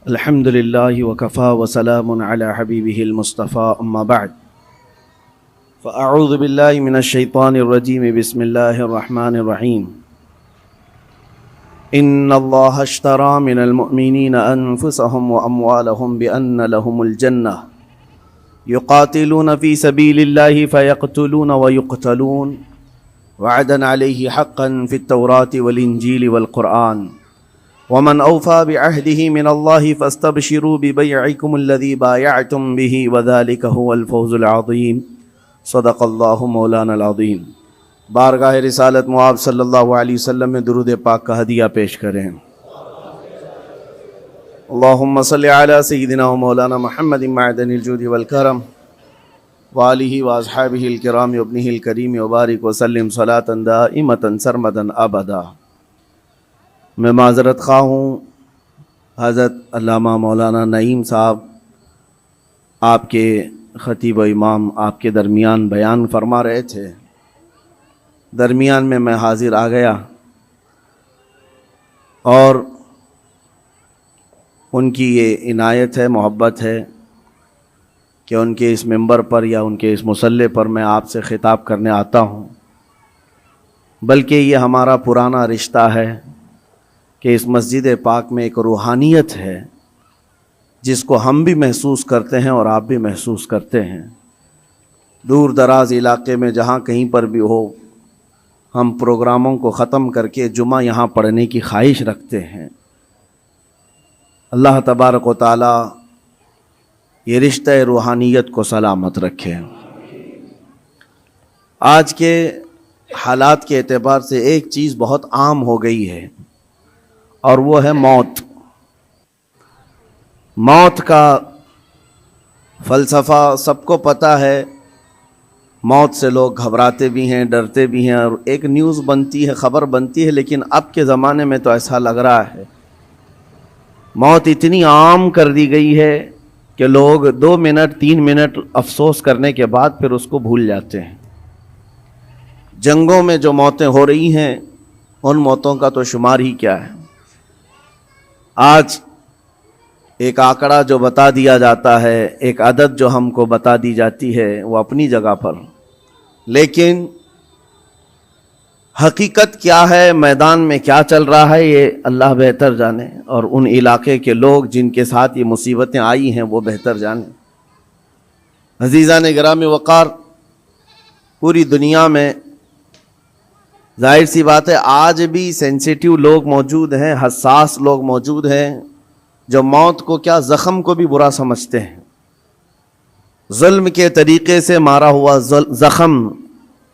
الحمد لله وكفى وسلام على حبيبه المصطفى أما بعد فأعوذ بالله من الشيطان الرجيم بسم الله الرحمن الرحيم إن الله اشترى من المؤمنين أنفسهم وأموالهم بأن لهم الجنة يقاتلون في سبيل الله فيقتلون ويقتلون وعدا عليه حقا في التوراة والإنجيل والقرآن ومن أوفى بعهده من الله فاستبشروا ببيعكم الذي بايعتم به وذلك هو الفوز العظيم صدق اللہ مولانا العظیم۔ بارگاہ رسالت معاب صلی اللہ علیہ وسلم میں درود پاک کا ہدیہ پیش کریں۔ اللہم صلی علی سیدنا و مولانا محمد معدن الجود والکرم وآلہ واصحابہ الکرام وابنہ الکریم وبارک وسلم صلاۃ دائمۃ سرمدا ابدا۔ میں معذرت خواہ ہوں، حضرت علامہ مولانا نعیم صاحب آپ کے خطیب و امام آپ کے درمیان بیان فرما رہے تھے، درمیان میں حاضر آ گیا اور ان کی یہ عنایت ہے، محبت ہے کہ ان کے اس ممبر پر یا ان کے اس مصلی پر میں آپ سے خطاب کرنے آتا ہوں، بلکہ یہ ہمارا پرانا رشتہ ہے کہ اس مسجد پاک میں ایک روحانیت ہے جس کو ہم بھی محسوس کرتے ہیں اور آپ بھی محسوس کرتے ہیں۔ دور دراز علاقے میں جہاں کہیں پر بھی ہو، ہم پروگراموں کو ختم کر کے جمعہ یہاں پڑھنے کی خواہش رکھتے ہیں۔ اللہ تبارک و تعالی یہ رشتہ روحانیت کو سلامت رکھے۔ آج کے حالات کے اعتبار سے ایک چیز بہت عام ہو گئی ہے اور وہ ہے موت۔ موت کا فلسفہ سب کو پتہ ہے، موت سے لوگ گھبراتے بھی ہیں، ڈرتے بھی ہیں، اور ایک نیوز بنتی ہے، خبر بنتی ہے، لیکن اب کے زمانے میں تو ایسا لگ رہا ہے موت اتنی عام کر دی گئی ہے کہ لوگ 2 منٹ 3 منٹ افسوس کرنے کے بعد پھر اس کو بھول جاتے ہیں۔ جنگوں میں جو موتیں ہو رہی ہیں ان موتوں کا تو شمار ہی کیا ہے۔ آج ایک آنکڑا جو بتا دیا جاتا ہے، ایک عدد جو ہم کو بتا دی جاتی ہے، وہ اپنی جگہ پر، لیکن حقیقت کیا ہے، میدان میں کیا چل رہا ہے، یہ اللہ بہتر جانے، اور ان علاقے کے لوگ جن کے ساتھ یہ مصیبتیں آئی ہیں وہ بہتر جانے۔ عزیزان گرامی وقار، پوری دنیا میں ظاہر سی بات ہے آج بھی سینسیٹیو لوگ موجود ہیں، حساس لوگ موجود ہیں جو موت کو کیا زخم کو بھی برا سمجھتے ہیں۔ ظلم کے طریقے سے مارا ہوا زخم،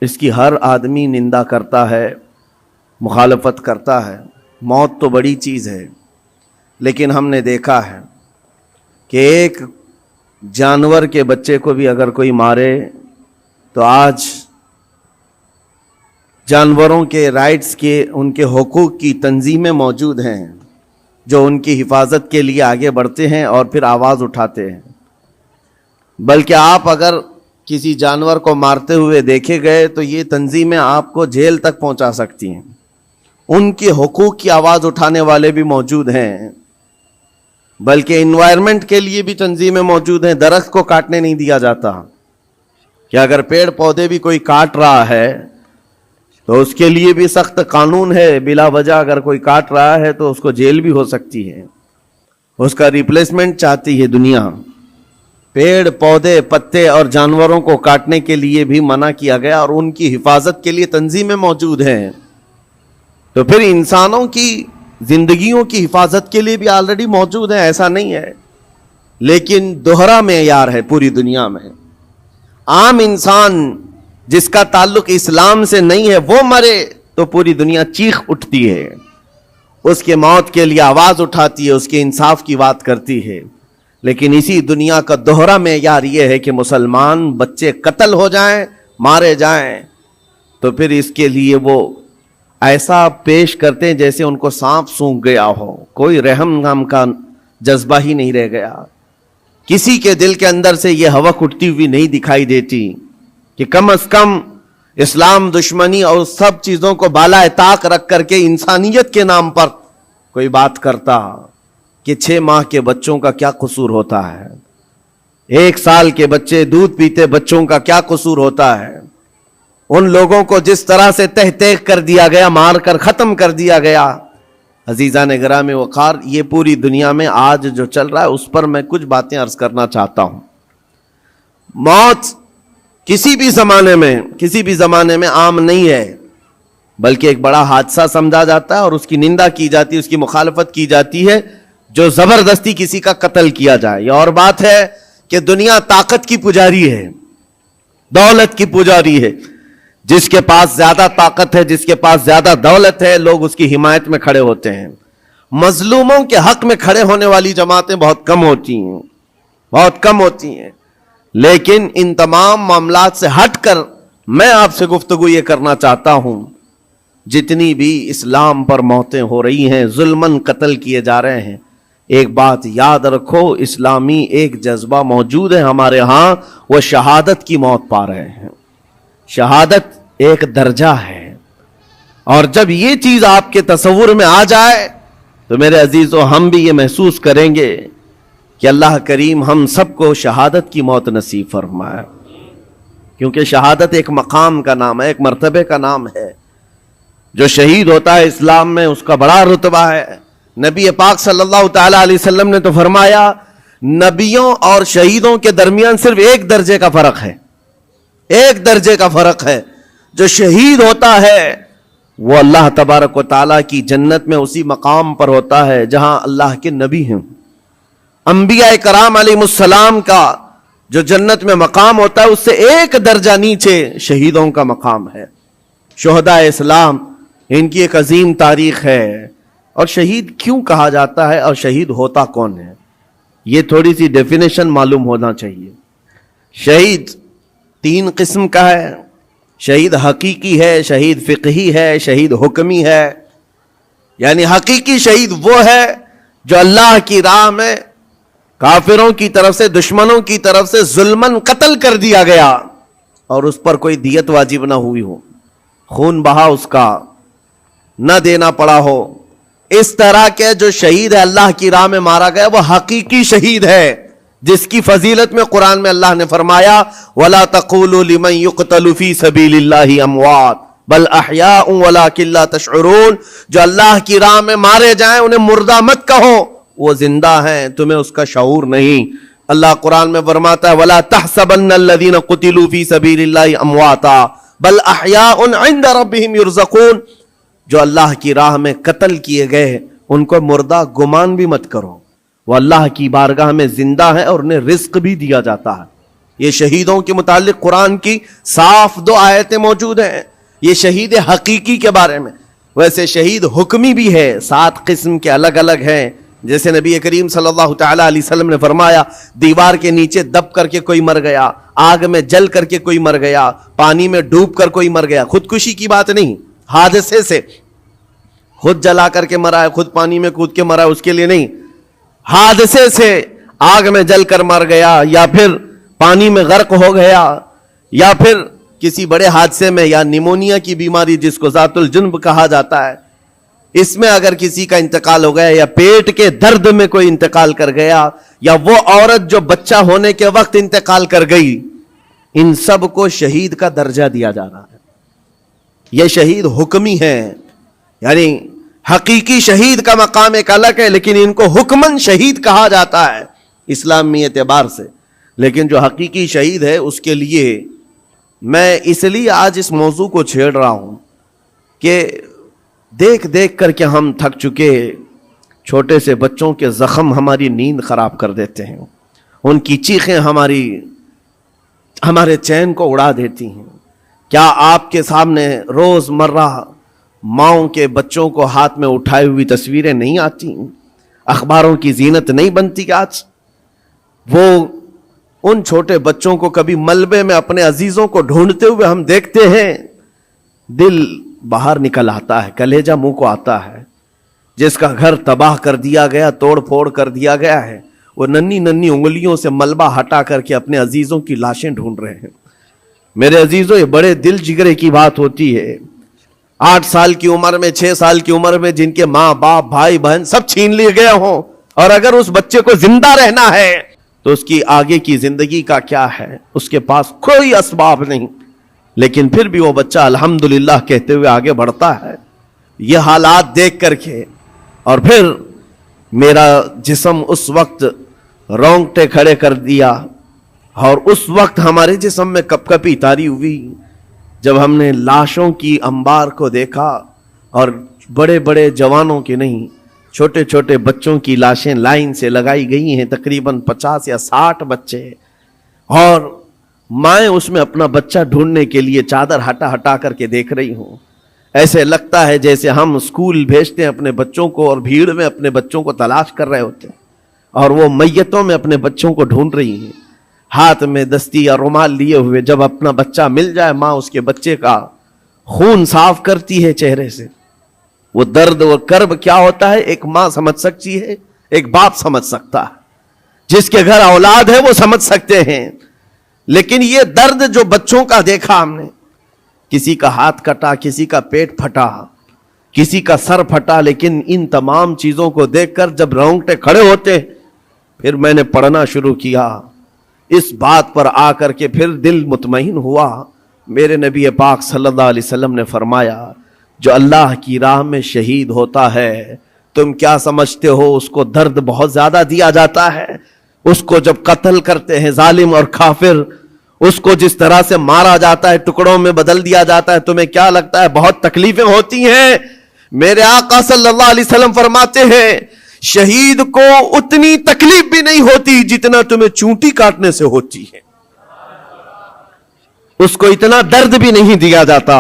اس کی ہر آدمی نندا کرتا ہے، مخالفت کرتا ہے۔ موت تو بڑی چیز ہے، لیکن ہم نے دیکھا ہے کہ ایک جانور کے بچے کو بھی اگر کوئی مارے تو آج جانوروں کے رائٹس کے، ان کے حقوق کی تنظیمیں موجود ہیں جو ان کی حفاظت کے لیے آگے بڑھتے ہیں اور پھر آواز اٹھاتے ہیں۔ بلکہ آپ اگر کسی جانور کو مارتے ہوئے دیکھے گئے تو یہ تنظیمیں آپ کو جیل تک پہنچا سکتی ہیں۔ ان کے حقوق کی آواز اٹھانے والے بھی موجود ہیں، بلکہ انوائرمنٹ کے لیے بھی تنظیمیں موجود ہیں۔ درخت کو کاٹنے نہیں دیا جاتا کہ اگر پیڑ پودے بھی کوئی کاٹ رہا ہے تو اس کے لیے بھی سخت قانون ہے، بلا وجہ اگر کوئی کاٹ رہا ہے تو اس کو جیل بھی ہو سکتی ہے، اس کا ریپلیسمنٹ چاہتی ہے دنیا۔ پیڑ پودے پتے اور جانوروں کو کاٹنے کے لیے بھی منع کیا گیا اور ان کی حفاظت کے لیے تنظیمیں موجود ہیں، تو پھر انسانوں کی زندگیوں کی حفاظت کے لیے بھی آلریڈی موجود ہیں، ایسا نہیں ہے۔ لیکن دوہرا معیار ہے پوری دنیا میں۔ عام انسان جس کا تعلق اسلام سے نہیں ہے وہ مرے تو پوری دنیا چیخ اٹھتی ہے، اس کے موت کے لیے آواز اٹھاتی ہے، اس کے انصاف کی بات کرتی ہے۔ لیکن اسی دنیا کا دوہرا معیار یہ ہے کہ مسلمان بچے قتل ہو جائیں، مارے جائیں، تو پھر اس کے لیے وہ ایسا پیش کرتے ہیں جیسے ان کو سانپ سونگھ گیا ہو، کوئی رحم نام کا جذبہ ہی نہیں رہ گیا۔ کسی کے دل کے اندر سے یہ ہوک اٹھتی ہوئی نہیں دکھائی دیتی کہ کم از کم اسلام دشمنی اور سب چیزوں کو بالائے طاق رکھ کر کے انسانیت کے نام پر کوئی بات کرتا، کہ 6 ماہ کے بچوں کا کیا قصور ہوتا ہے، 1 سال کے بچے دودھ پیتے بچوں کا کیا قصور ہوتا ہے، ان لوگوں کو جس طرح سے تہ تیغ کر دیا گیا، مار کر ختم کر دیا گیا۔ عزیزان گرامی وقار، یہ پوری دنیا میں آج جو چل رہا ہے اس پر میں کچھ باتیں عرض کرنا چاہتا ہوں۔ موت کسی بھی زمانے میں عام نہیں ہے، بلکہ ایک بڑا حادثہ سمجھا جاتا ہے اور اس کی نندا کی جاتی ہے، اس کی مخالفت کی جاتی ہے جو زبردستی کسی کا قتل کیا جائے۔ یہ اور بات ہے کہ دنیا طاقت کی پجاری ہے، دولت کی پجاری ہے، جس کے پاس زیادہ طاقت ہے، جس کے پاس زیادہ دولت ہے، لوگ اس کی حمایت میں کھڑے ہوتے ہیں۔ مظلوموں کے حق میں کھڑے ہونے والی جماعتیں بہت کم ہوتی ہیں۔ لیکن ان تمام معاملات سے ہٹ کر میں آپ سے گفتگو یہ کرنا چاہتا ہوں، جتنی بھی اسلام پر موتیں ہو رہی ہیں، ظلماً قتل کیے جا رہے ہیں، ایک بات یاد رکھو، اسلامی ایک جذبہ موجود ہے ہمارے ہاں، وہ شہادت کی موت پا رہے ہیں۔ شہادت ایک درجہ ہے، اور جب یہ چیز آپ کے تصور میں آ جائے تو میرے عزیزو ہم بھی یہ محسوس کریں گے کہ اللہ کریم ہم سب کو شہادت کی موت نصیب فرمائے، کیونکہ شہادت ایک مقام کا نام ہے، ایک مرتبے کا نام ہے۔ جو شہید ہوتا ہے اسلام میں اس کا بڑا رتبہ ہے۔ نبی پاک صلی اللہ تعالی علیہ وسلم نے تو فرمایا، نبیوں اور شہیدوں کے درمیان صرف 1 درجے کا فرق ہے، 1 درجے کا فرق ہے۔ جو شہید ہوتا ہے وہ اللہ تبارک و تعالیٰ کی جنت میں اسی مقام پر ہوتا ہے جہاں اللہ کے نبی ہیں۔ انبیاء کرام علیہ السلام کا جو جنت میں مقام ہوتا ہے اس سے 1 درجہ نیچے شہیدوں کا مقام ہے۔ شہداء اسلام، ان کی ایک عظیم تاریخ ہے۔ اور شہید کیوں کہا جاتا ہے اور شہید ہوتا کون ہے، یہ تھوڑی سی ڈیفینیشن معلوم ہونا چاہیے۔ شہید 3 قسم کا ہے، شہید حقیقی ہے، شہید فقہی ہے، شہید حکمی ہے۔ یعنی حقیقی شہید وہ ہے جو اللہ کی راہ میں کافروں کی طرف سے، دشمنوں کی طرف سے ظلماً قتل کر دیا گیا اور اس پر کوئی دیت واجب نہ ہوئی ہو، خون بہا اس کا نہ دینا پڑا ہو۔ اس طرح کے جو شہید ہے اللہ کی راہ میں مارا گیا وہ حقیقی شہید ہے، جس کی فضیلت میں قرآن میں اللہ نے فرمایا وَلَا تَقُولُوا لِمَنْ يُقْتَلُ فِي سَبِيلِ اللَّهِ أَمْوَاتٌ بَلْ أَحْيَاءٌ وَلَكِنْ لَا تَشْعُرُونَ۔ جو اللہ کی راہ میں مارے جائیں انہیں مردہ مت کہو، وہ زندہ ہیں، تمہیں اس کا شعور نہیں۔ اللہ قرآن میں فرماتا ہے وَلَا تَحْسَبَنَّ الَّذِينَ قُتِلُوا فِي سَبِيلِ اللَّهِ أَمْوَاتًا بَلْ أَحْيَاءٌ عِنْدَ رَبِّهِمْ يُرْزَقُونَ۔ جو اللہ کی راہ میں قتل کیے گئے ان کو مردہ گمان بھی مت کرو، وہ اللہ کی بارگاہ میں زندہ ہیں اور انہیں رزق بھی دیا جاتا ہے۔ یہ شہیدوں کے متعلق قرآن کی صاف 2 آیتیں موجود ہیں، یہ شہید حقیقی کے بارے میں۔ ویسے شہید حکمی بھی ہے، 7 قسم کے الگ الگ ہیں۔ جیسے نبی کریم صلی اللہ تعالی علیہ وسلم نے فرمایا، دیوار کے نیچے دب کر کے کوئی مر گیا، آگ میں جل کر کے کوئی مر گیا، پانی میں ڈوب کر کوئی مر گیا۔ خودکشی کی بات نہیں، حادثے سے، خود جلا کر کے مرا ہے، خود پانی میں کود کے مرا ہے، اس کے لیے نہیں، حادثے سے آگ میں جل کر مر گیا، یا پھر پانی میں غرق ہو گیا، یا پھر کسی بڑے حادثے میں، یا نیمونیا کی بیماری جس کو ذات الجنب کہا جاتا ہے، اس میں اگر کسی کا انتقال ہو گیا، یا پیٹ کے درد میں کوئی انتقال کر گیا، یا وہ عورت جو بچہ ہونے کے وقت انتقال کر گئی، ان سب کو شہید کا درجہ دیا جا رہا ہے۔ یہ شہید حکمی ہے، یعنی حقیقی شہید کا مقام ایک الگ ہے، لیکن ان کو حکمن شہید کہا جاتا ہے اسلامی اعتبار سے۔ لیکن جو حقیقی شہید ہے اس کے لیے میں اس لیے آج اس موضوع کو چھیڑ رہا ہوں کہ دیکھ دیکھ کر کے ہم تھک چکے، چھوٹے سے بچوں کے زخم ہماری نیند خراب کر دیتے ہیں، ان کی چیخیں ہمارے چین کو اڑا دیتی ہیں۔ کیا آپ کے سامنے روز مرہ ماؤں کے بچوں کو ہاتھ میں اٹھائے ہوئی تصویریں نہیں آتی؟ اخباروں کی زینت نہیں بنتی آج؟ وہ ان چھوٹے بچوں کو کبھی ملبے میں اپنے عزیزوں کو ڈھونڈتے ہوئے ہم دیکھتے ہیں، دل باہر نکل آتا ہے، کلیجہ منہ کو آتا ہے۔ جس کا گھر تباہ کر دیا گیا، توڑ پھوڑ کر دیا گیا ہے، وہ ننھی ننھی انگلیوں سے ملبہ ہٹا کر کے اپنے عزیزوں کی لاشیں ڈھونڈ رہے ہیں۔ میرے عزیزوں، یہ بڑے دل جگرے کی بات ہوتی ہے۔ 8 سال کی عمر میں، 6 سال کی عمر میں جن کے ماں باپ بھائی بہن سب چھین لیے گئے ہوں، اور اگر اس بچے کو زندہ رہنا ہے تو اس کی آگے کی زندگی کا کیا ہے؟ اس کے پاس کوئی اسباب نہیں، لیکن پھر بھی وہ بچہ الحمدللہ کہتے ہوئے آگے بڑھتا ہے۔ یہ حالات دیکھ کر کے اور پھر میرا جسم اس وقت رونگٹے کھڑے کر دیا، اور اس وقت ہمارے جسم میں کپ کپی طاری ہوئی جب ہم نے لاشوں کی انبار کو دیکھا، اور بڑے بڑے جوانوں کے نہیں، چھوٹے چھوٹے بچوں کی لاشیں لائن سے لگائی گئی ہیں، تقریباً 50 یا 60 بچے، اور مائیں اس میں اپنا بچہ ڈھونڈنے کے لیے چادر ہٹا ہٹا کر کے دیکھ رہی ہوں۔ ایسے لگتا ہے جیسے ہم اسکول بھیجتے ہیں اپنے بچوں کو اور بھیڑ میں اپنے بچوں کو تلاش کر رہے ہوتے ہیں، اور وہ میتوں میں اپنے بچوں کو ڈھونڈ رہی ہیں، ہاتھ میں دستی یا رومال لیے ہوئے۔ جب اپنا بچہ مل جائے، ماں اس کے بچے کا خون صاف کرتی ہے چہرے سے۔ وہ درد و کرب کیا ہوتا ہے ایک ماں سمجھ سکتی ہے، ایک باپ سمجھ سکتا ہے، جس کے گھر اولاد ہے وہ سمجھ سکتے ہیں۔ لیکن یہ درد جو بچوں کا دیکھا ہم نے، کسی کا ہاتھ کٹا، کسی کا پیٹ پھٹا، کسی کا سر پھٹا، لیکن ان تمام چیزوں کو دیکھ کر جب رونگٹے کھڑے ہوتے، پھر میں نے پڑھنا شروع کیا۔ اس بات پر آ کر کے پھر دل مطمئن ہوا۔ میرے نبی پاک صلی اللہ علیہ وسلم نے فرمایا، جو اللہ کی راہ میں شہید ہوتا ہے، تم کیا سمجھتے ہو اس کو درد بہت زیادہ دیا جاتا ہے؟ اس کو جب قتل کرتے ہیں ظالم اور کافر، اس کو جس طرح سے مارا جاتا ہے، ٹکڑوں میں بدل دیا جاتا ہے، تمہیں کیا لگتا ہے بہت تکلیفیں ہوتی ہیں؟ میرے آقا صلی اللہ علیہ وسلم فرماتے ہیں، شہید کو اتنی تکلیف بھی نہیں ہوتی جتنا تمہیں چونٹی کاٹنے سے ہوتی ہے۔ اس کو اتنا درد بھی نہیں دیا جاتا۔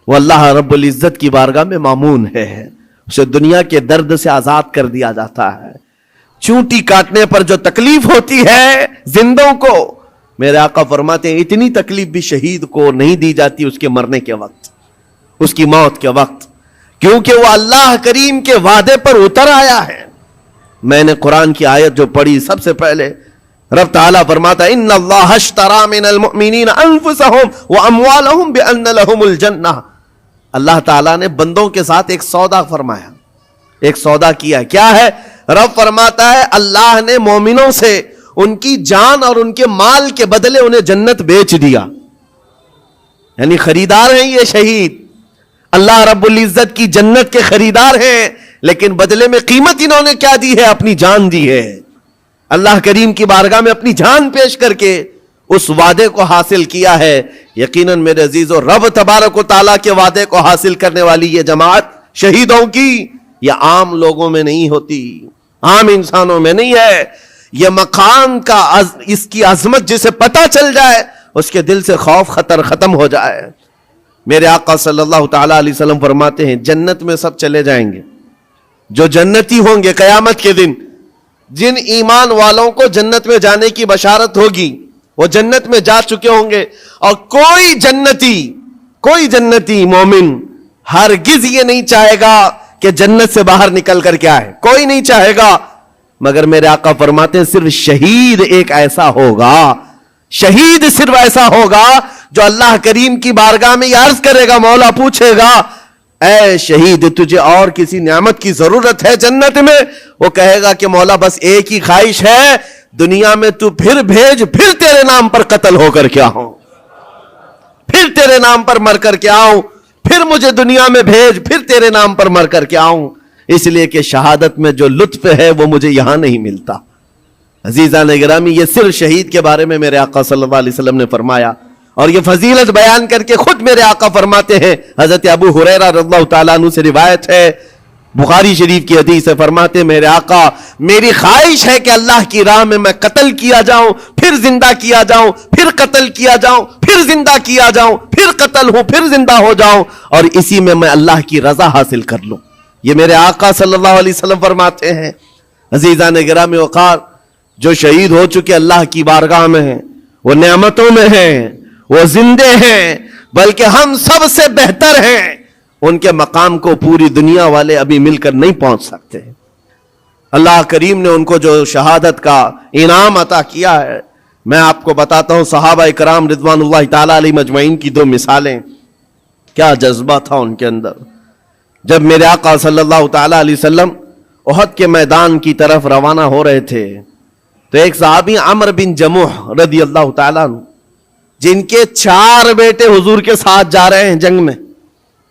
وہ اللہ رب العزت کی بارگاہ میں مامون ہے، اسے دنیا کے درد سے آزاد کر دیا جاتا ہے۔ چونٹی کاٹنے پر جو تکلیف ہوتی ہے زندوں کو، میرے آقا فرماتے ہیں اتنی تکلیف بھی شہید کو نہیں دی جاتی اس کے مرنے کے وقت، اس کی موت کے وقت، کیونکہ وہ اللہ کریم کے وعدے پر اتر آیا ہے۔ میں نے قرآن کی آیت جو پڑھی سب سے پہلے، رب تعالیٰ فرماتا ہے ان اللہ اشترى من المؤمنین انفسهم واموالهم بان لهم الجنہ۔ اللہ تعالیٰ نے بندوں کے ساتھ ایک سودا فرمایا، ایک سودا کیا ہے۔ کیا ہے؟ رب فرماتا ہے اللہ نے مومنوں سے ان کی جان اور ان کے مال کے بدلے انہیں جنت بیچ دیا، یعنی خریدار ہیں یہ شہید، اللہ رب العزت کی جنت کے خریدار ہیں، لیکن بدلے میں قیمت انہوں نے کیا دی ہے؟ اپنی جان دی ہے۔ اللہ کریم کی بارگاہ میں اپنی جان پیش کر کے اس وعدے کو حاصل کیا ہے۔ یقیناً میرے عزیزو، رب تبارک و تعالیٰ کے وعدے کو حاصل کرنے والی یہ جماعت شہیدوں کی یہ عام لوگوں میں نہیں ہوتی، عام انسانوں میں نہیں ہے۔ یہ مقام کا اس کی عظمت جسے پتہ چل جائے، اس کے دل سے خوف خطر ختم ہو جائے۔ میرے آقا صلی اللہ تعالیٰ علیہ وسلم فرماتے ہیں جنت میں سب چلے جائیں گے، جو جنتی ہوں گے قیامت کے دن، جن ایمان والوں کو جنت میں جانے کی بشارت ہوگی وہ جنت میں جا چکے ہوں گے، اور کوئی جنتی مومن ہرگز یہ نہیں چاہے گا کہ جنت سے باہر نکل کر کے آئے، کوئی نہیں چاہے گا، مگر میرے آقا فرماتے ہیں صرف شہید ایک ایسا ہوگا، شہید صرف ایسا ہوگا جو اللہ کریم کی بارگاہ میں یہ عرض کرے گا، مولا پوچھے گا اے شہید تجھے اور کسی نعمت کی ضرورت ہے جنت میں؟ وہ کہے گا کہ مولا بس ایک ہی خواہش ہے، دنیا میں تو پھر بھیج، پھر تیرے نام پر قتل ہو کر کے آؤں، پھر تیرے نام پر مر کر کے آؤں، پھر مجھے دنیا میں بھیج، پھر تیرے نام پر مر کر کے آؤں، اس لیے کہ شہادت میں جو لطف ہے وہ مجھے یہاں نہیں ملتا۔ عزیزان گرامی، یہ صرف شہید کے بارے میں میرے آقا صلی اللہ علیہ وسلم نے فرمایا، اور یہ فضیلت بیان کر کے خود میرے آقا فرماتے ہیں، حضرت ابو ہریرہ رضی اللہ تعالیٰ عنہ سے روایت ہے، بخاری شریف کی حدیث ہے، فرماتے ہیں میرے آقا میری خواہش ہے کہ اللہ کی راہ میں میں قتل کیا جاؤں، پھر زندہ کیا جاؤں، پھر قتل کیا جاؤں، پھر زندہ کیا جاؤں، پھر قتل ہوں، پھر زندہ ہو جاؤں، اور اسی میں اللہ کی رضا حاصل کر لوں۔ یہ میرے آقا صلی اللہ علیہ وسلم فرماتے ہیں۔ عزیزان گرامی وقار، جو شہید ہو چکے اللہ کی بارگاہ میں ہیں، وہ نعمتوں میں ہیں، وہ زندے ہیں، بلکہ ہم سب سے بہتر ہیں، ان کے مقام کو پوری دنیا والے ابھی مل کر نہیں پہنچ سکتے۔ اللہ کریم نے ان کو جو شہادت کا انعام عطا کیا ہے، میں آپ کو بتاتا ہوں صحابہ کرام رضوان اللہ تعالیٰ علیہ مجمعین کی دو مثالیں، کیا جذبہ تھا ان کے اندر۔ جب میرے آقا صلی اللہ تعالیٰ علیہ وسلم احد کے میدان کی طرف روانہ ہو رہے تھے تو ایک صحابی عمرو بن جموح رضی اللہ تعالیٰ عنہ، جن کے 4 بیٹے حضور کے ساتھ جا رہے ہیں جنگ میں،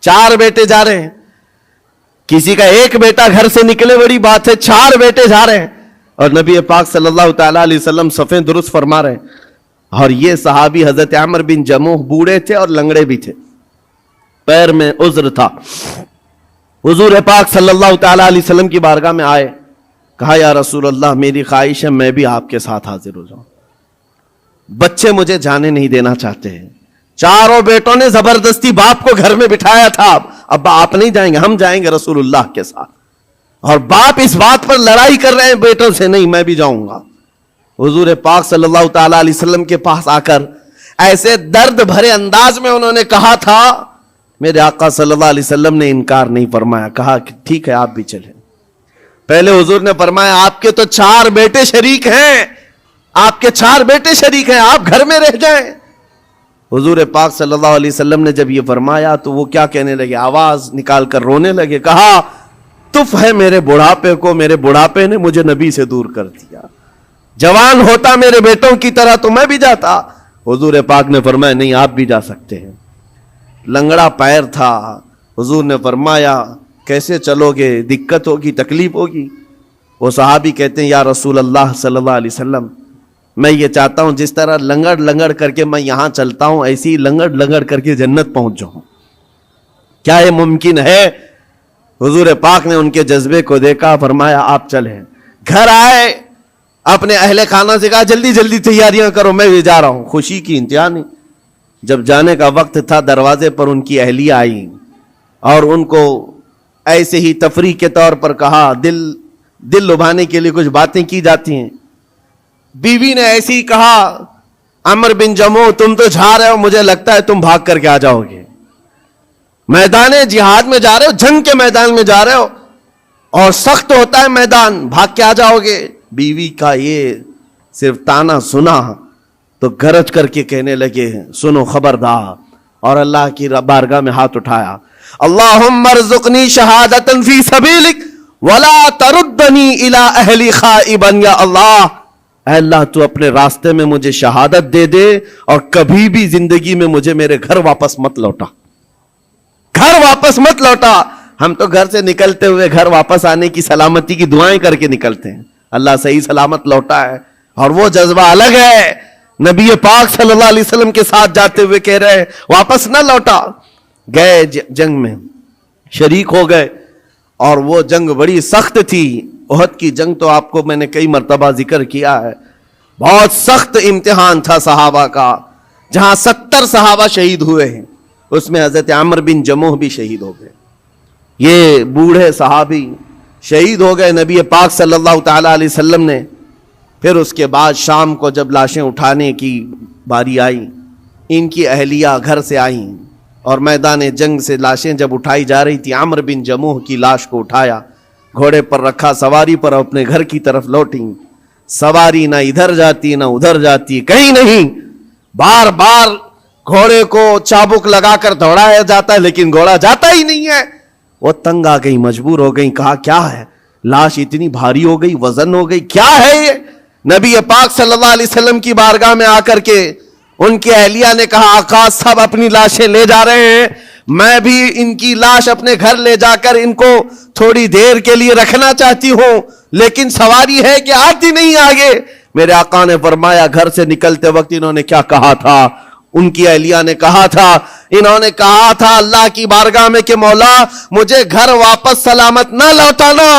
4 بیٹے جا رہے ہیں، کسی کا ایک بیٹا گھر سے نکلے بڑی بات ہے، 4 بیٹے جا رہے ہیں، اور نبی پاک صلی اللہ تعالیٰ علیہ وسلم صفیں درست فرما رہے ہیں، اور یہ صحابی حضرت عمرو بن جموح بوڑھے تھے اور لنگڑے بھی تھے، پیر میں عذر تھا۔ حضور پاک صلی اللہ تعالیٰ علیہ وسلم کی بارگاہ میں آئے، کہا یا رسول اللہ میری خواہش ہے میں بھی آپ کے ساتھ حاضر ہو جاؤں، بچے مجھے جانے نہیں دینا چاہتے ہیں، 4 بیٹوں نے زبردستی باپ کو گھر میں بٹھایا تھا، ابا آپ نہیں جائیں گے، ہم جائیں گے رسول اللہ کے ساتھ، اور باپ اس بات پر لڑائی کر رہے ہیں بیٹوں سے، نہیں میں بھی جاؤں گا۔ حضور پاک صلی اللہ تعالیٰ علیہ وسلم کے پاس آ کر ایسے درد بھرے انداز میں انہوں نے کہا تھا، میرے آقا صلی اللہ علیہ وسلم نے انکار نہیں فرمایا، کہا کہ ٹھیک ہے آپ بھی چلیں۔ پہلے حضور نے فرمایا آپ کے تو 4 بیٹے شریک ہیں، آپ کے 4 بیٹے شریک ہیں، آپ گھر میں رہ جائیں۔ حضور پاک صلی اللہ علیہ وسلم نے جب یہ فرمایا تو وہ کیا کہنے لگے، آواز نکال کر رونے لگے، کہا تف ہے میرے بڑھاپے کو، میرے بڑھاپے نے مجھے نبی سے دور کر دیا، جوان ہوتا میرے بیٹوں کی طرح تو میں بھی جاتا۔ حضور پاک نے فرمایا نہیں آپ بھی جا سکتے ہیں۔ لنگڑا پیر تھا، حضور نے فرمایا کیسے چلو گے، دقت ہوگی، تکلیف ہوگی۔ وہ صحابی کہتے ہیں یا رسول اللہ صلی اللہ علیہ وسلم میں یہ چاہتا ہوں جس طرح لنگڑ لنگڑ کر کے میں یہاں چلتا ہوں ایسی ہی لنگڑ لنگڑ کر کے جنت پہنچ جاؤں، کیا یہ ممکن ہے؟ حضور پاک نے ان کے جذبے کو دیکھا، فرمایا آپ چلیں۔ گھر آئے، اپنے اہل خانہ سے کہا جلدی جلدی تیاریاں کرو میں بھی جا رہا ہوں۔ خوشی کی انتہا نہیں۔ جب جانے کا وقت تھا دروازے پر ان کی اہلیہ آئی اور ان کو ایسے ہی تفریح کے طور پر کہا، دل لبھانے کے لیے کچھ باتیں کی جاتی ہیں۔ بیوی نے ایسے ہی کہا عمرو بن جموح تم تو جا رہے ہو، مجھے لگتا ہے تم بھاگ کر کے آ جاؤ گے، میدان جہاد میں جا رہے ہو، جنگ کے میدان میں جا رہے ہو اور سخت ہوتا ہے میدان، بھاگ کے آ جاؤ گے۔ بیوی کا یہ صرف تانا سنا تو گرج کر کے کہنے لگے سنو خبردار، اور اللہ کی بارگاہ میں ہاتھ اٹھایا، اللہم ارزقنی شہادتا فی سبیلک ولا تردنی الی اہلی خائبا، یا اللہ اے اللہ تو اپنے راستے میں مجھے شہادت دے دے اور کبھی بھی زندگی میں مجھے میرے گھر واپس مت لوٹا، گھر واپس مت لوٹا۔ ہم تو گھر سے نکلتے ہوئے گھر واپس آنے کی سلامتی کی دعائیں کر کے نکلتے ہیں، اللہ صحیح سلامت لوٹا ہے، اور وہ جذبہ الگ ہے۔ نبی پاک صلی اللہ علیہ وسلم کے ساتھ جاتے ہوئے کہہ رہے ہیں واپس نہ لوٹا، گئے جنگ میں شریک ہو گئے، اور وہ جنگ بڑی سخت تھی۔ احد کی جنگ تو آپ کو میں نے کئی مرتبہ ذکر کیا ہے، بہت سخت امتحان تھا صحابہ کا، جہاں 70 صحابہ شہید ہوئے ہیں، اس میں حضرت عمرو بن جموح بھی شہید ہو گئے۔ یہ بوڑھے صحابی شہید ہو گئے نبی پاک صلی اللہ تعالیٰ علیہ وسلم نے۔ پھر اس کے بعد شام کو جب لاشیں اٹھانے کی باری آئی، ان کی اہلیہ گھر سے آئیں اور میدان جنگ سے لاشیں جب اٹھائی جا رہی تھی، عمرو بن جموح کی لاش کو اٹھایا، گھوڑے پر رکھا، سواری پر اپنے گھر کی طرف لوٹیں۔ سواری نہ ادھر جاتی نہ ادھر جاتی، کہیں نہیں، بار بار گھوڑے کو چابک لگا کر دوڑایا جاتا ہے لیکن گھوڑا جاتا ہی نہیں ہے۔ وہ تنگ آ گئی، مجبور ہو گئی، کہا کیا ہے، لاش اتنی بھاری ہو گئی، وزن ہو گئی، کیا ہے یہ؟ نبی پاک صلی اللہ علیہ وسلم کی بارگاہ میں آ کر کے ان کی اہلیہ نے کہا آقا سب اپنی لاشیں لے جا رہے ہیں، میں بھی ان کی لاش اپنے گھر لے جا کر ان کو تھوڑی دیر کے لیے رکھنا چاہتی ہوں، لیکن سواری ہے کہ آتی نہیں آگے۔ میرے آقا نے فرمایا گھر سے نکلتے وقت انہوں نے کیا کہا تھا؟ ان کی اہلیہ نے کہا تھا، انہوں نے کہا تھا اللہ کی بارگاہ میں کہ مولا مجھے گھر واپس سلامت نہ لوٹانا۔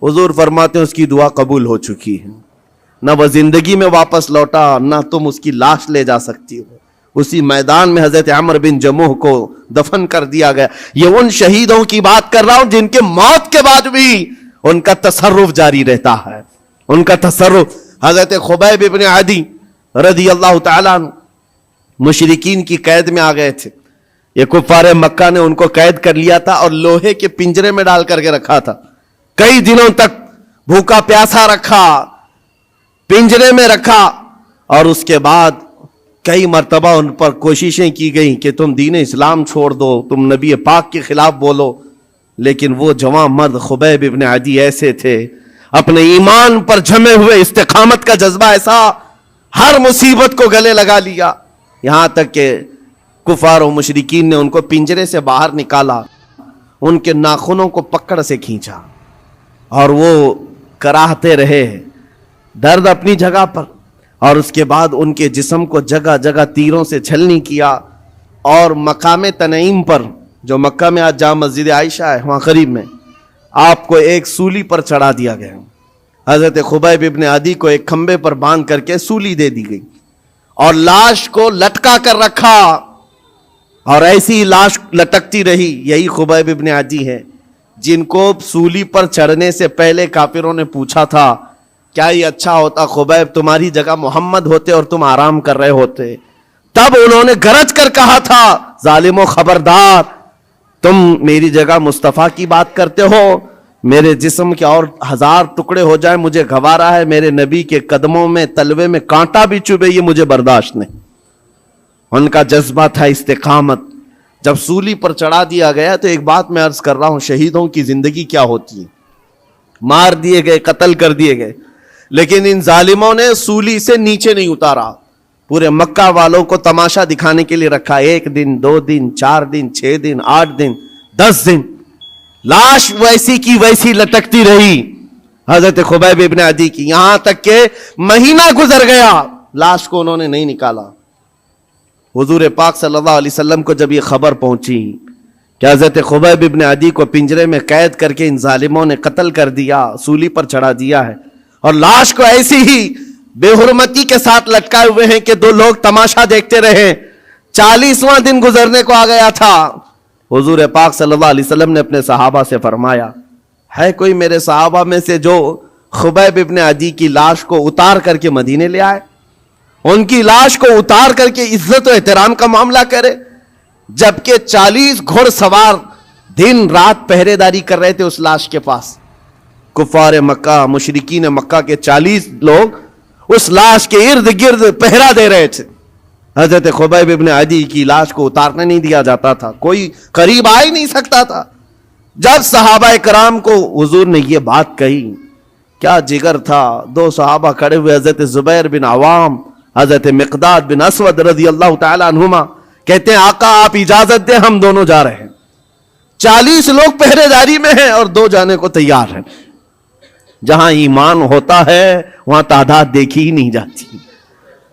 حضور فرماتے ہیں اس کی دعا قبول ہو چکی ہے، نہ وہ زندگی میں واپس لوٹا نہ تم اس کی لاش لے جا سکتی ہو۔ اسی میدان میں حضرت عمرو بن جموح کو دفن کر دیا گیا۔ یہ ان شہیدوں کی بات کر رہا ہوں جن کے موت کے بعد بھی ان کا تصرف جاری رہتا ہے، ان کا تصرف۔ حضرت خبیب ابن عدی رضی اللہ تعالیٰ عنہ مشرکین کی قید میں آ گئے تھے، یہ کفار مکہ نے ان کو قید کر لیا تھا اور لوہے کے پنجرے میں ڈال کر کے رکھا تھا، کئی دنوں تک بھوکا پیاسا رکھا، پنجرے میں رکھا، اور اس کے بعد کئی مرتبہ ان پر کوششیں کی گئیں کہ تم دین اسلام چھوڑ دو، تم نبی پاک کے خلاف بولو، لیکن وہ جوان مرد خبیب ابن عدی ایسے تھے، اپنے ایمان پر جمے ہوئے، استقامت کا جذبہ ایسا، ہر مصیبت کو گلے لگا لیا، یہاں تک کہ کفار و مشرکین نے ان کو پنجرے سے باہر نکالا، ان کے ناخنوں کو پکڑ سے کھینچا اور وہ کراہتے رہے، درد اپنی جگہ پر، اور اس کے بعد ان کے جسم کو جگہ جگہ تیروں سے چھلنی کیا، اور مقام تنعیم پر جو مکہ میں آج جہاں مسجد عائشہ ہے وہاں قریب میں آپ کو ایک سولی پر چڑھا دیا گیا، حضرت خبیب ابن عدی کو ایک کھمبے پر باندھ کر کے سولی دے دی گئی اور لاش کو لٹکا کر رکھا، اور ایسی لاش لٹکتی رہی۔ یہی خبیب ابن عدی ہے جن کو سولی پر چڑھنے سے پہلے کافروں نے پوچھا تھا کیا یہ اچھا ہوتا خبیب تمہاری جگہ محمد ہوتے اور تم آرام کر رہے ہوتے، تب انہوں نے گرج کر کہا تھا ظالموں خبردار، تم میری جگہ مصطفیٰ کی بات کرتے ہو، میرے جسم کے اور 1000 ٹکڑے ہو جائیں مجھے گوارا ہے، میرے نبی کے قدموں میں تلوے میں کانٹا بھی چبھے یہ مجھے برداشت نہیں۔ ان کا جذبہ تھا استقامت۔ جب سولی پر چڑھا دیا گیا تو ایک بات میں عرض کر رہا ہوں، شہیدوں کی زندگی کیا ہوتی ہے، مار دیے گئے، قتل کر دیے گئے، لیکن ان ظالموں نے سولی سے نیچے نہیں اتارا، پورے مکہ والوں کو تماشا دکھانے کے لیے رکھا، 1 دن 2 دن 4 دن 6 دن 8 دن 10 دن لاش ویسی کی ویسی لٹکتی رہی حضرت خبیب ابن عدی کی، یہاں تک کہ مہینہ گزر گیا لاش کو انہوں نے نہیں نکالا۔ حضور پاک صلی اللہ علیہ وسلم کو جب یہ خبر پہنچی کہ حضرت خبیب ابن عدی کو پنجرے میں قید کر کے ان ظالموں نے قتل کر دیا، سولی پر چڑھا دیا ہے، اور لاش کو ایسی ہی بے حرمتی کے ساتھ لٹکائے ہوئے ہیں کہ 2 لوگ تماشا دیکھتے رہے، 40واں دن گزرنے کو آ گیا تھا، حضور پاک صلی اللہ علیہ وسلم نے اپنے صحابہ سے فرمایا ہے کوئی میرے صحابہ میں سے جو خبیب ابن عدی کی لاش کو اتار کر کے مدینے لے آئے، ان کی لاش کو اتار کر کے عزت و احترام کا معاملہ کرے، جبکہ 40 گھڑ سوار دن رات پہرے داری کر رہے تھے اس لاش کے پاس، کفار مکہ مشرکین مکہ کے 40 لوگ اس لاش کے ارد گرد پہرا دے رہے تھے۔ حضرت خبیب ابن عدی کی لاش کو اتارنے نہیں دیا جاتا تھا، کوئی قریب آ ہی نہیں سکتا تھا۔ جب صحابہ کرام کو حضور نے یہ بات کہی، کیا جگر تھا، 2 صحابہ کھڑے ہوئے، حضرت زبیر بن عوام، حضرت مقداد بن اسود رضی اللہ تعالی عنہما، کہتے ہیں آقا آپ اجازت دیں ہم دونوں جا رہے ہیں، 40 لوگ پہرے داری میں ہیں اور 2 جانے کو تیار ہیں۔ جہاں ایمان ہوتا ہے وہاں تعداد دیکھی ہی نہیں جاتی،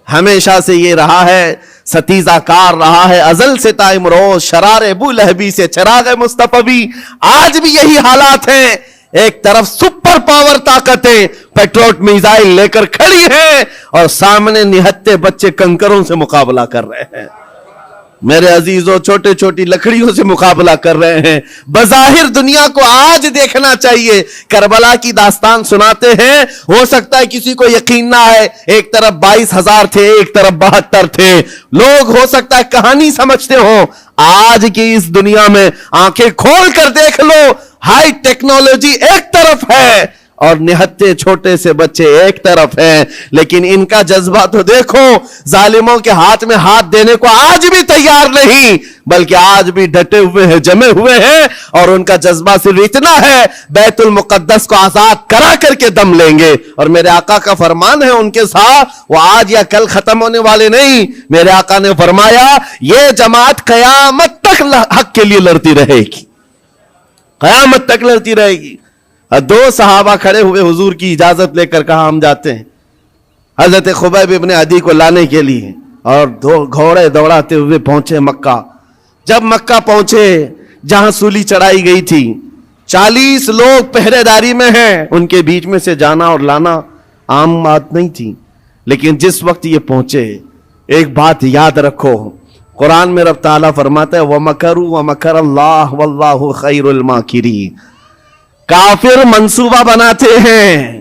ہمیشہ سے یہ رہا ہے، ستیزہ کار رہا ہے ازل سے تا امروز، شرار ابو لہبی سے چراغ مصطفی، آج بھی یہی حالات ہیں، ایک طرف سپر پاور طاقتیں پیٹروٹ میزائل لے کر کھڑی ہیں اور سامنے نہتے بچے کنکروں سے مقابلہ کر رہے ہیں، میرے عزیزوں چھوٹے چھوٹی لکڑیوں سے مقابلہ کر رہے ہیں۔ بظاہر دنیا کو آج دیکھنا چاہیے، کربلا کی داستان سناتے ہیں، ہو سکتا ہے کسی کو یقین نہ آئے، ایک طرف 22,000 تھے، ایک طرف 72 تھے، لوگ ہو سکتا ہے کہانی سمجھتے ہوں، آج کی اس دنیا میں آنکھیں کھول کر دیکھ لو، ہائی ٹیکنالوجی ایک طرف ہے اور نہتے چھوٹے سے بچے ایک طرف ہیں، لیکن ان کا جذبہ تو دیکھو، ظالموں کے ہاتھ میں ہاتھ دینے کو آج بھی تیار نہیں، بلکہ آج بھی ڈٹے ہوئے ہیں، جمے ہوئے ہیں، اور ان کا جذبہ صرف اتنا ہے بیت المقدس کو آزاد کرا کر کے دم لیں گے، اور میرے آقا کا فرمان ہے ان کے ساتھ، وہ آج یا کل ختم ہونے والے نہیں، میرے آقا نے فرمایا یہ جماعت قیامت تک حق کے لیے لڑتی رہے گی، قیامت تک لڑتی رہے گی۔ 2 صحابہ کھڑے ہوئے، حضور کی اجازت لے کر کہا ہم جاتے ہیں حضرت خبیب ابن عدی کو لانے کے لیے، اور 2 گھوڑے دوڑاتے ہوئے پہنچے مکہ۔ جب مکہ پہنچے جہاں سولی چڑھائی گئی تھی، 40 لوگ پہرے داری میں ہیں، ان کے بیچ میں سے جانا اور لانا عام بات نہیں تھی، لیکن جس وقت یہ پہنچے ایک بات یاد رکھو، قرآن میں رب تعالیٰ فرماتا ہے وَمَكَرُوا وَمَكَرَ اللَّهُ وَاللَّهُ خَيْرُ الْمَاكِرِينَ۔ کافر منصوبہ بناتے ہیں،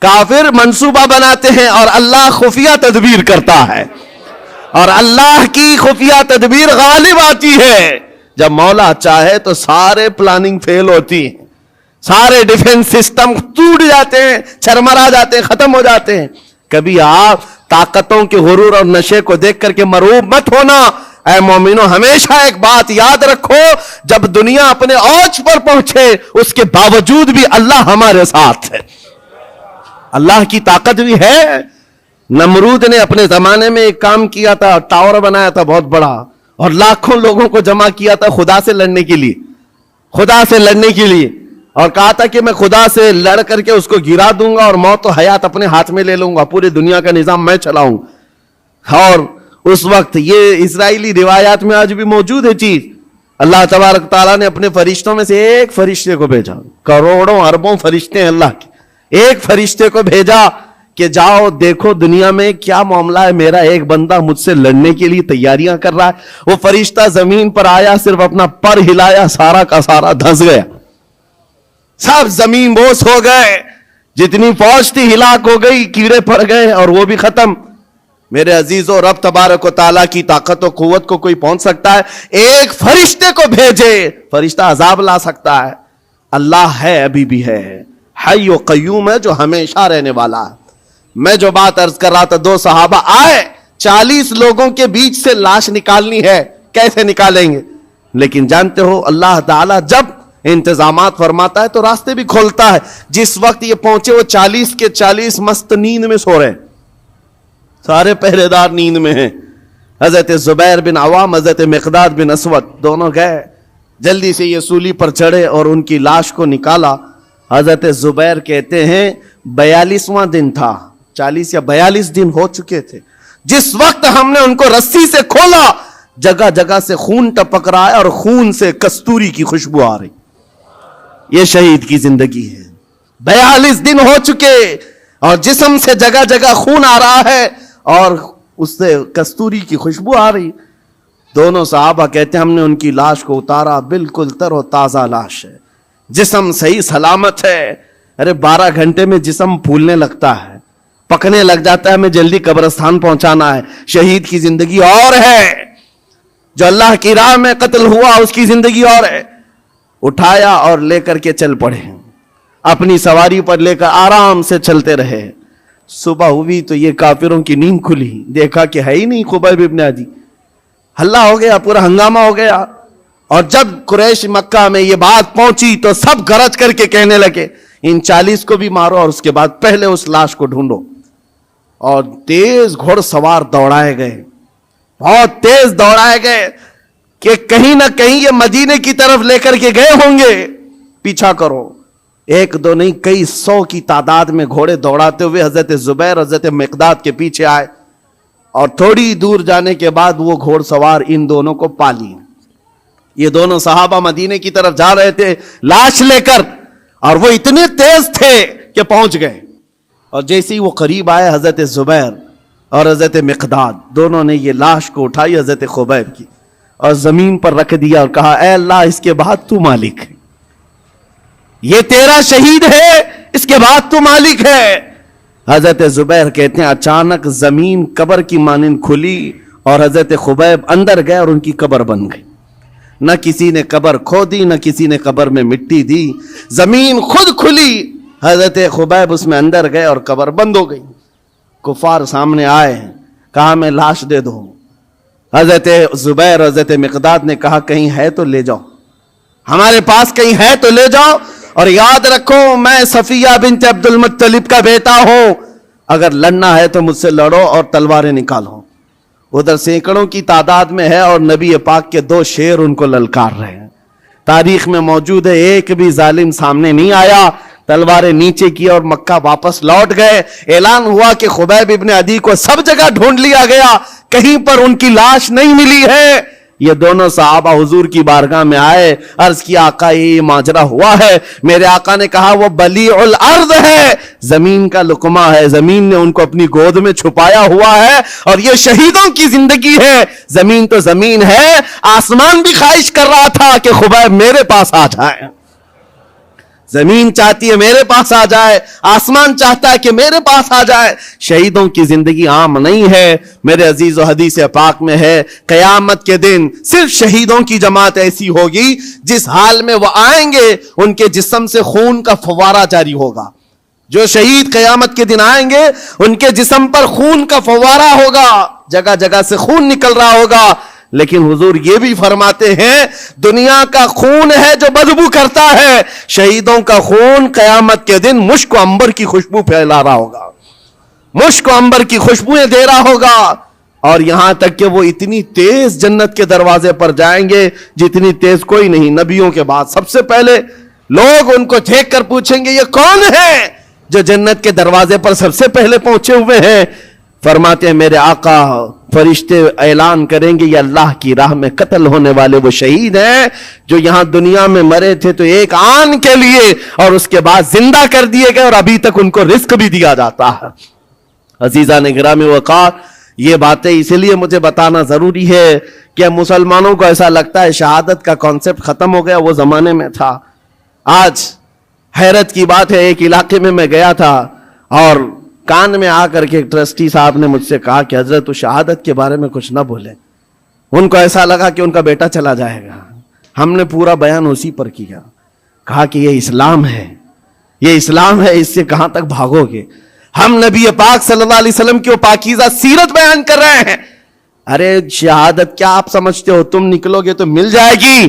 کافر منصوبہ بناتے ہیں، اور اللہ خفیہ تدبیر کرتا ہے، اور اللہ کی خفیہ تدبیر غالب آتی ہے۔ جب مولا چاہے تو سارے پلاننگ فیل ہوتی ہیں، سارے ڈیفنس سسٹم ٹوٹ جاتے ہیں، چرمرا جاتے ہیں، ختم ہو جاتے ہیں۔ کبھی آپ طاقتوں کے غرور اور نشے کو دیکھ کر کے مروب مت ہونا، اے مومنو ہمیشہ ایک بات یاد رکھو، جب دنیا اپنے اوج پر پہنچے اس کے باوجود بھی اللہ ہمارے ساتھ ہے، اللہ کی طاقت بھی ہے۔ نمرود نے اپنے زمانے میں ایک کام کیا تھا، ٹاور بنایا تھا بہت بڑا، اور لاکھوں لوگوں کو جمع کیا تھا خدا سے لڑنے کے لیے، خدا سے لڑنے کے لیے، اور کہا تھا کہ میں خدا سے لڑ کر کے اس کو گرا دوں گا اور موت و حیات اپنے ہاتھ میں لے لوں گا، پوری دنیا کا نظام میں چلاؤں۔ اور اس وقت یہ اسرائیلی روایات میں آج بھی موجود ہے چیز، اللہ تبارک تعالیٰ نے اپنے فرشتوں میں سے ایک فرشتے کو بھیجا، کروڑوں اربوں فرشتے ہیں اللہ کے، ایک فرشتے کو بھیجا کہ جاؤ دیکھو دنیا میں کیا معاملہ ہے، میرا ایک بندہ مجھ سے لڑنے کے لیے تیاریاں کر رہا ہے۔ وہ فرشتہ زمین پر آیا، صرف اپنا پر ہلایا، سارا کا سارا دھنس گیا، سب زمین بوس ہو گئے، جتنی فوج تھی ہلاک ہو گئی، کیڑے پڑ گئے اور وہ بھی ختم۔ میرے عزیزو، رب تبارک و تعالیٰ کی طاقت و قوت کو کوئی پہنچ سکتا ہے؟ ایک فرشتے کو بھیجے، فرشتہ عذاب لا سکتا ہے؟ اللہ ہے، ابھی بھی ہے، حی و قیوم ہے، جو ہمیشہ رہنے والا ہے۔ میں جو بات عرض کر رہا تھا، دو صحابہ آئے، 40 لوگوں کے بیچ سے لاش نکالنی ہے، کیسے نکالیں گے؟ لیکن جانتے ہو اللہ تعالیٰ جب انتظامات فرماتا ہے تو راستے بھی کھولتا ہے۔ جس وقت یہ پہنچے وہ 40 کے 40 مست نیند میں سو رہے، سارے پہرے دار نیند میں ہیں۔ حضرت زبیر بن عوام، حضرت مقداد بن اسود دونوں گئے، جلدی سے یہ سولی پر چڑھے اور ان کی لاش کو نکالا۔ حضرت زبیر کہتے ہیں 42واں دن تھا، 40 یا 42 دن ہو چکے تھے، جس وقت ہم نے ان کو رسی سے کھولا، جگہ جگہ سے خون ٹپک رہا ہے اور خون سے کستوری کی خوشبو آ رہی۔ یہ شہید کی زندگی ہے، 42 دن ہو چکے اور جسم سے جگہ جگہ خون آ رہا ہے اور اس سے کستوری کی خوشبو آ رہی۔ دونوں صحابہ کہتے ہیں ہم نے ان کی لاش کو اتارا، بالکل تر و تازہ لاش ہے، جسم صحیح سلامت ہے۔ ارے 12 گھنٹے میں جسم پھولنے لگتا ہے، پکنے لگ جاتا ہے، ہمیں جلدی قبرستان پہنچانا ہے۔ شہید کی زندگی اور ہے، جو اللہ کی راہ میں قتل ہوا اس کی زندگی اور ہے۔ اٹھایا اور لے کر کے چل پڑے، اپنی سواری پر لے کر آرام سے چلتے رہے۔ صبح ہوئی تو یہ کافروں کی نیند کھلی، دیکھا کہ ہے ہی نہیں خبیب ابن عدی، ہلا ہو گیا، پورا ہنگامہ ہو گیا۔ اور جب قریش مکہ میں یہ بات پہنچی تو سب گرج کر کے کہنے لگے ان 40 کو بھی مارو اور اس کے بعد پہلے اس لاش کو ڈھونڈو۔ اور تیز گھوڑ سوار دوڑائے گئے، بہت تیز دوڑائے گئے کہ کہیں نہ کہیں یہ مدینے کی طرف لے کر کے گئے ہوں گے، پیچھا کرو۔ ایک دو نہیں، کئی 100 کی تعداد میں گھوڑے دوڑاتے ہوئے حضرت زبیر حضرت مقداد کے پیچھے آئے، اور تھوڑی دور جانے کے بعد وہ گھوڑ سوار ان دونوں کو پا لی۔ یہ دونوں صحابہ مدینے کی طرف جا رہے تھے لاش لے کر، اور وہ اتنے تیز تھے کہ پہنچ گئے۔ اور جیسے ہی وہ قریب آئے، حضرت زبیر اور حضرت مقداد دونوں نے یہ لاش کو اٹھائی حضرت خبیب کی اور زمین پر رکھ دیا اور کہا اے اللہ، اس کے بعد تو مالک ہے، یہ تیرا شہید ہے، اس کے بعد تو مالک ہے۔ حضرت زبیر کہتے ہیں اچانک زمین قبر کی مانند کھلی اور حضرت خبیب اندر گئے اور ان کی قبر بن گئی۔ نہ کسی نے قبر کھودی، نہ کسی نے قبر میں مٹی دی، زمین خود کھلی، حضرت خبیب اس میں اندر گئے اور قبر بند ہو گئی۔ کفار سامنے آئے، کہا میں لاش دے دو۔ حضرت زبیر حضرت مقداد نے کہا کہیں ہے تو لے جاؤ، ہمارے پاس کہیں ہے تو لے جاؤ، اور یاد رکھو میں صفیہ بنت عبد المطلب کا بیٹا ہوں، اگر لڑنا ہے تو مجھ سے لڑو اور تلواریں نکالو۔ ادھر سینکڑوں کی تعداد میں ہے اور نبی پاک کے 2 شیر ان کو للکار رہے ہیں۔ تاریخ میں موجود ہے ایک بھی ظالم سامنے نہیں آیا، تلواریں نیچے کی اور مکہ واپس لوٹ گئے۔ اعلان ہوا کہ خبیب ابن عدی کو سب جگہ ڈھونڈ لیا گیا، کہیں پر ان کی لاش نہیں ملی ہے۔ یہ دونوں صحابہ حضور کی بارگاہ میں آئے، عرض کیا آقا یہ ماجرا ہوا ہے۔ میرے آقا نے کہا وہ بلیع الارض ہے، زمین کا لقمہ ہے، زمین نے ان کو اپنی گود میں چھپایا ہوا ہے، اور یہ شہیدوں کی زندگی ہے۔ زمین تو زمین ہے، آسمان بھی خواہش کر رہا تھا کہ خبیب میرے پاس آ جائے، زمین چاہتی ہے میرے پاس آ جائے، آسمان چاہتا ہے کہ میرے پاس آ جائے۔ شہیدوں کی زندگی عام نہیں ہے میرے عزیز، و حدیث پاک میں ہے قیامت کے دن صرف شہیدوں کی جماعت ایسی ہوگی جس حال میں وہ آئیں گے ان کے جسم سے خون کا فوارہ جاری ہوگا۔ جو شہید قیامت کے دن آئیں گے ان کے جسم پر خون کا فوارہ ہوگا، جگہ جگہ سے خون نکل رہا ہوگا۔ لیکن حضور یہ بھی فرماتے ہیں دنیا کا خون ہے جو بدبو کرتا ہے، شہیدوں کا خون قیامت کے دن مشک و عنبر کی خوشبو پھیلا رہا ہوگا، مشک و عنبر کی خوشبوئیں دے رہا ہوگا، اور یہاں تک کہ وہ اتنی تیز جنت کے دروازے پر جائیں گے جتنی تیز کوئی نہیں۔ نبیوں کے بعد سب سے پہلے لوگ ان کو دیکھ کر پوچھیں گے یہ کون ہے جو جنت کے دروازے پر سب سے پہلے پہنچے ہوئے ہیں؟ فرماتے ہیں میرے آقا فرشتے اعلان کریں گے یہ اللہ کی راہ میں قتل ہونے والے وہ شہید ہیں جو یہاں دنیا میں مرے تھے تو ایک آن کے لیے اور اس کے بعد زندہ کر دیے گئے اور ابھی تک ان کو رزق بھی دیا جاتا ہے۔ عزیزان گرامی وقار، یہ باتیں اسی لیے مجھے بتانا ضروری ہے کہ مسلمانوں کو ایسا لگتا ہے شہادت کا کانسیپٹ ختم ہو گیا، وہ زمانے میں تھا۔ آج حیرت کی بات ہے، ایک علاقے میں گیا تھا اور کان میں آ کر کے ایک ٹرسٹی صاحب نے مجھ سے کہا کہ حضرت شہادت کے بارے میں کچھ نہ بولے، ان کو ایسا لگا کہ ان کا بیٹا چلا جائے گا۔ ہم نے پورا بیان اسی پر کیا، کہا کہ یہ اسلام ہے، یہ اسلام ہے، اس سے کہاں تک بھاگو گے؟ ہم نبی پاک صلی اللہ علیہ وسلم کی پاکیزہ سیرت بیان کر رہے ہیں۔ ارے شہادت کیا آپ سمجھتے ہو تم نکلو گے تو مل جائے گی؟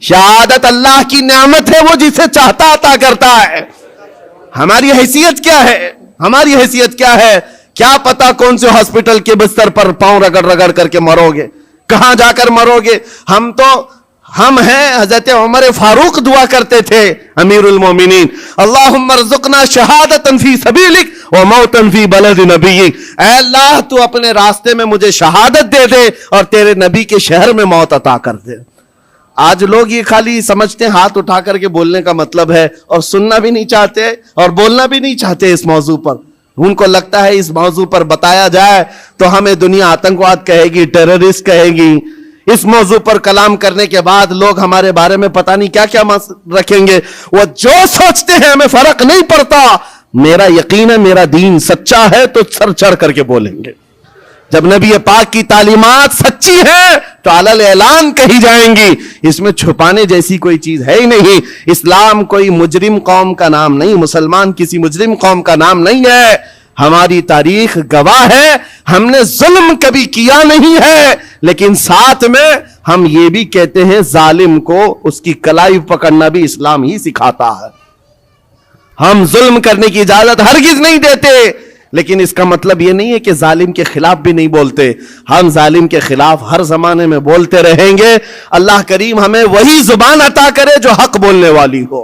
شہادت اللہ کی نعمت ہے، وہ جسے چاہتا عطا کرتا ہے۔ ہماری حیثیت کیا ہے؟ ہماری حیثیت کیا ہے؟ کیا پتا کون سے ہاسپٹل کے بستر پر پاؤں رگڑ رگڑ کر کے مرو گے، کہاں جا کر مرو گے؟ ہم ہیں حضرت عمر فاروق دعا کرتے تھے امیر المومنین، اللہم ارزقنا شہادتا فی سبیلک وموتا فی بلد نبیک، اے اللہ تو اپنے راستے میں مجھے شہادت دے دے اور تیرے نبی کے شہر میں موت عطا کر دے۔ آج لوگ یہ خالی سمجھتے ہیں ہاتھ اٹھا کر کے بولنے کا مطلب ہے، اور سننا بھی نہیں چاہتے اور بولنا بھی نہیں چاہتے اس موضوع پر۔ ان کو لگتا ہے اس موضوع پر بتایا جائے تو ہمیں دنیا آتنکواد کہے گی، ٹیررسٹ کہے گی۔ اس موضوع پر کلام کرنے کے بعد لوگ ہمارے بارے میں پتہ نہیں کیا کیا رکھیں گے۔ وہ جو سوچتے ہیں ہمیں فرق نہیں پڑتا، میرا یقین ہے میرا دین سچا ہے تو سر چڑھ کر کے بولیں گے۔ جب نبی پاک کی تعلیمات سچی ہے تو علل اعلان کہی جائیں گی، اس میں چھپانے جیسی کوئی چیز ہے ہی نہیں۔ اسلام کوئی مجرم قوم کا نام نہیں، مسلمان کسی مجرم قوم کا نام نہیں ہے۔ ہماری تاریخ گواہ ہے ہم نے ظلم کبھی کیا نہیں ہے، لیکن ساتھ میں ہم یہ بھی کہتے ہیں ظالم کو اس کی کلائی پکڑنا بھی اسلام ہی سکھاتا ہے۔ ہم ظلم کرنے کی اجازت ہرگز نہیں دیتے، لیکن اس کا مطلب یہ نہیں ہے کہ ظالم کے خلاف بھی نہیں بولتے۔ ہم ظالم کے خلاف ہر زمانے میں بولتے رہیں گے۔ اللہ کریم ہمیں وہی زبان عطا کرے جو حق بولنے والی ہو،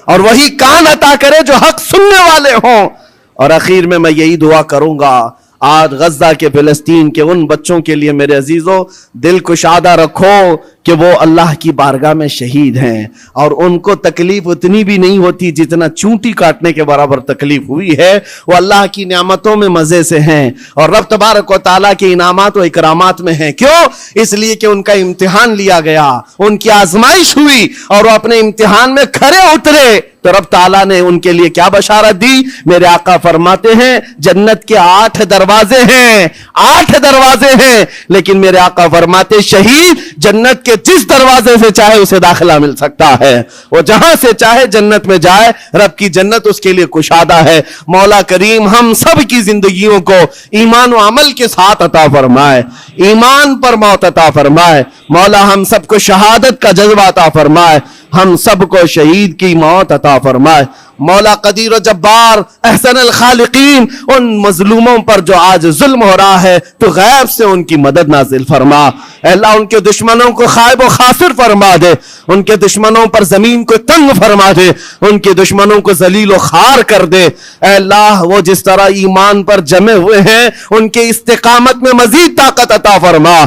اور وہی کان عطا کرے جو حق سننے والے ہوں۔ اور اخیر میں یہی دعا کروں گا، آج غزہ کے فلسطین کے ان بچوں کے لیے میرے عزیزوں دل کشادہ رکھو کہ وہ اللہ کی بارگاہ میں شہید ہیں، اور ان کو تکلیف اتنی بھی نہیں ہوتی جتنا چونٹی کاٹنے کے برابر تکلیف ہوئی ہے۔ وہ اللہ کی نعمتوں میں مزے سے ہیں اور رب تبارک و تعالیٰ کے انعامات و اکرامات میں ہیں۔ کیوں؟ اس لیے کہ ان کا امتحان لیا گیا، ان کی آزمائش ہوئی اور وہ اپنے امتحان میں کھرے اترے تو رب تعالیٰ نے ان کے لیے کیا بشارت دی؟ میرے آقا فرماتے ہیں جنت کے 8 دروازے ہیں، 8 دروازے ہیں، لیکن میرے آقا فرماتے شہید جنت کے جس دروازے سے چاہے اسے داخلہ مل سکتا ہے، وہ جہاں سے چاہے جنت میں جائے، رب کی جنت اس کے لیے کشادہ ہے۔ مولا کریم ہم سب کی زندگیوں کو ایمان و عمل کے ساتھ عطا فرمائے، ایمان پر موت عطا فرمائے۔ مولا ہم سب کو شہادت کا جذبہ عطا فرمائے، ہم سب کو شہید کی موت عطا فرمائے۔ مولا قدیر و جبار احسن الخالقین ان مظلوموں پر جو آج ظلم ہو رہا ہے تو غیب سے ان کی مدد نازل فرما۔ اے اللہ ان کے دشمنوں کو خائب و خاسر فرما دے، ان کے دشمنوں پر زمین کو تنگ فرما دے، ان کے دشمنوں کو ذلیل و خوار کر دے۔ اے اللہ وہ جس طرح ایمان پر جمے ہوئے ہیں ان کے استقامت میں مزید طاقت عطا فرما۔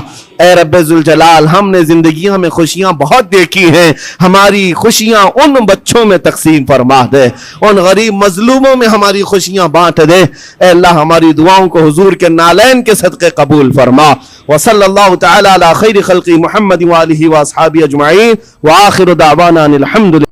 اے رب ذوالجلال ہم نے زندگیوں میں خوشیاں بہت دیکھی ہیں، ہماری خوشیاں ان بچوں میں تقسیم فرما دے، ان غریب مظلوموں میں ہماری خوشیاں بانٹ دے۔ اے اللہ ہماری دعاؤں کو حضور کے نالین کے صدقے قبول فرما۔ وصلی اللہ تعالی علی خیر خلق محمد وآلہ واصحابہ اجمعین وآخر دعوانا الحمد للہ۔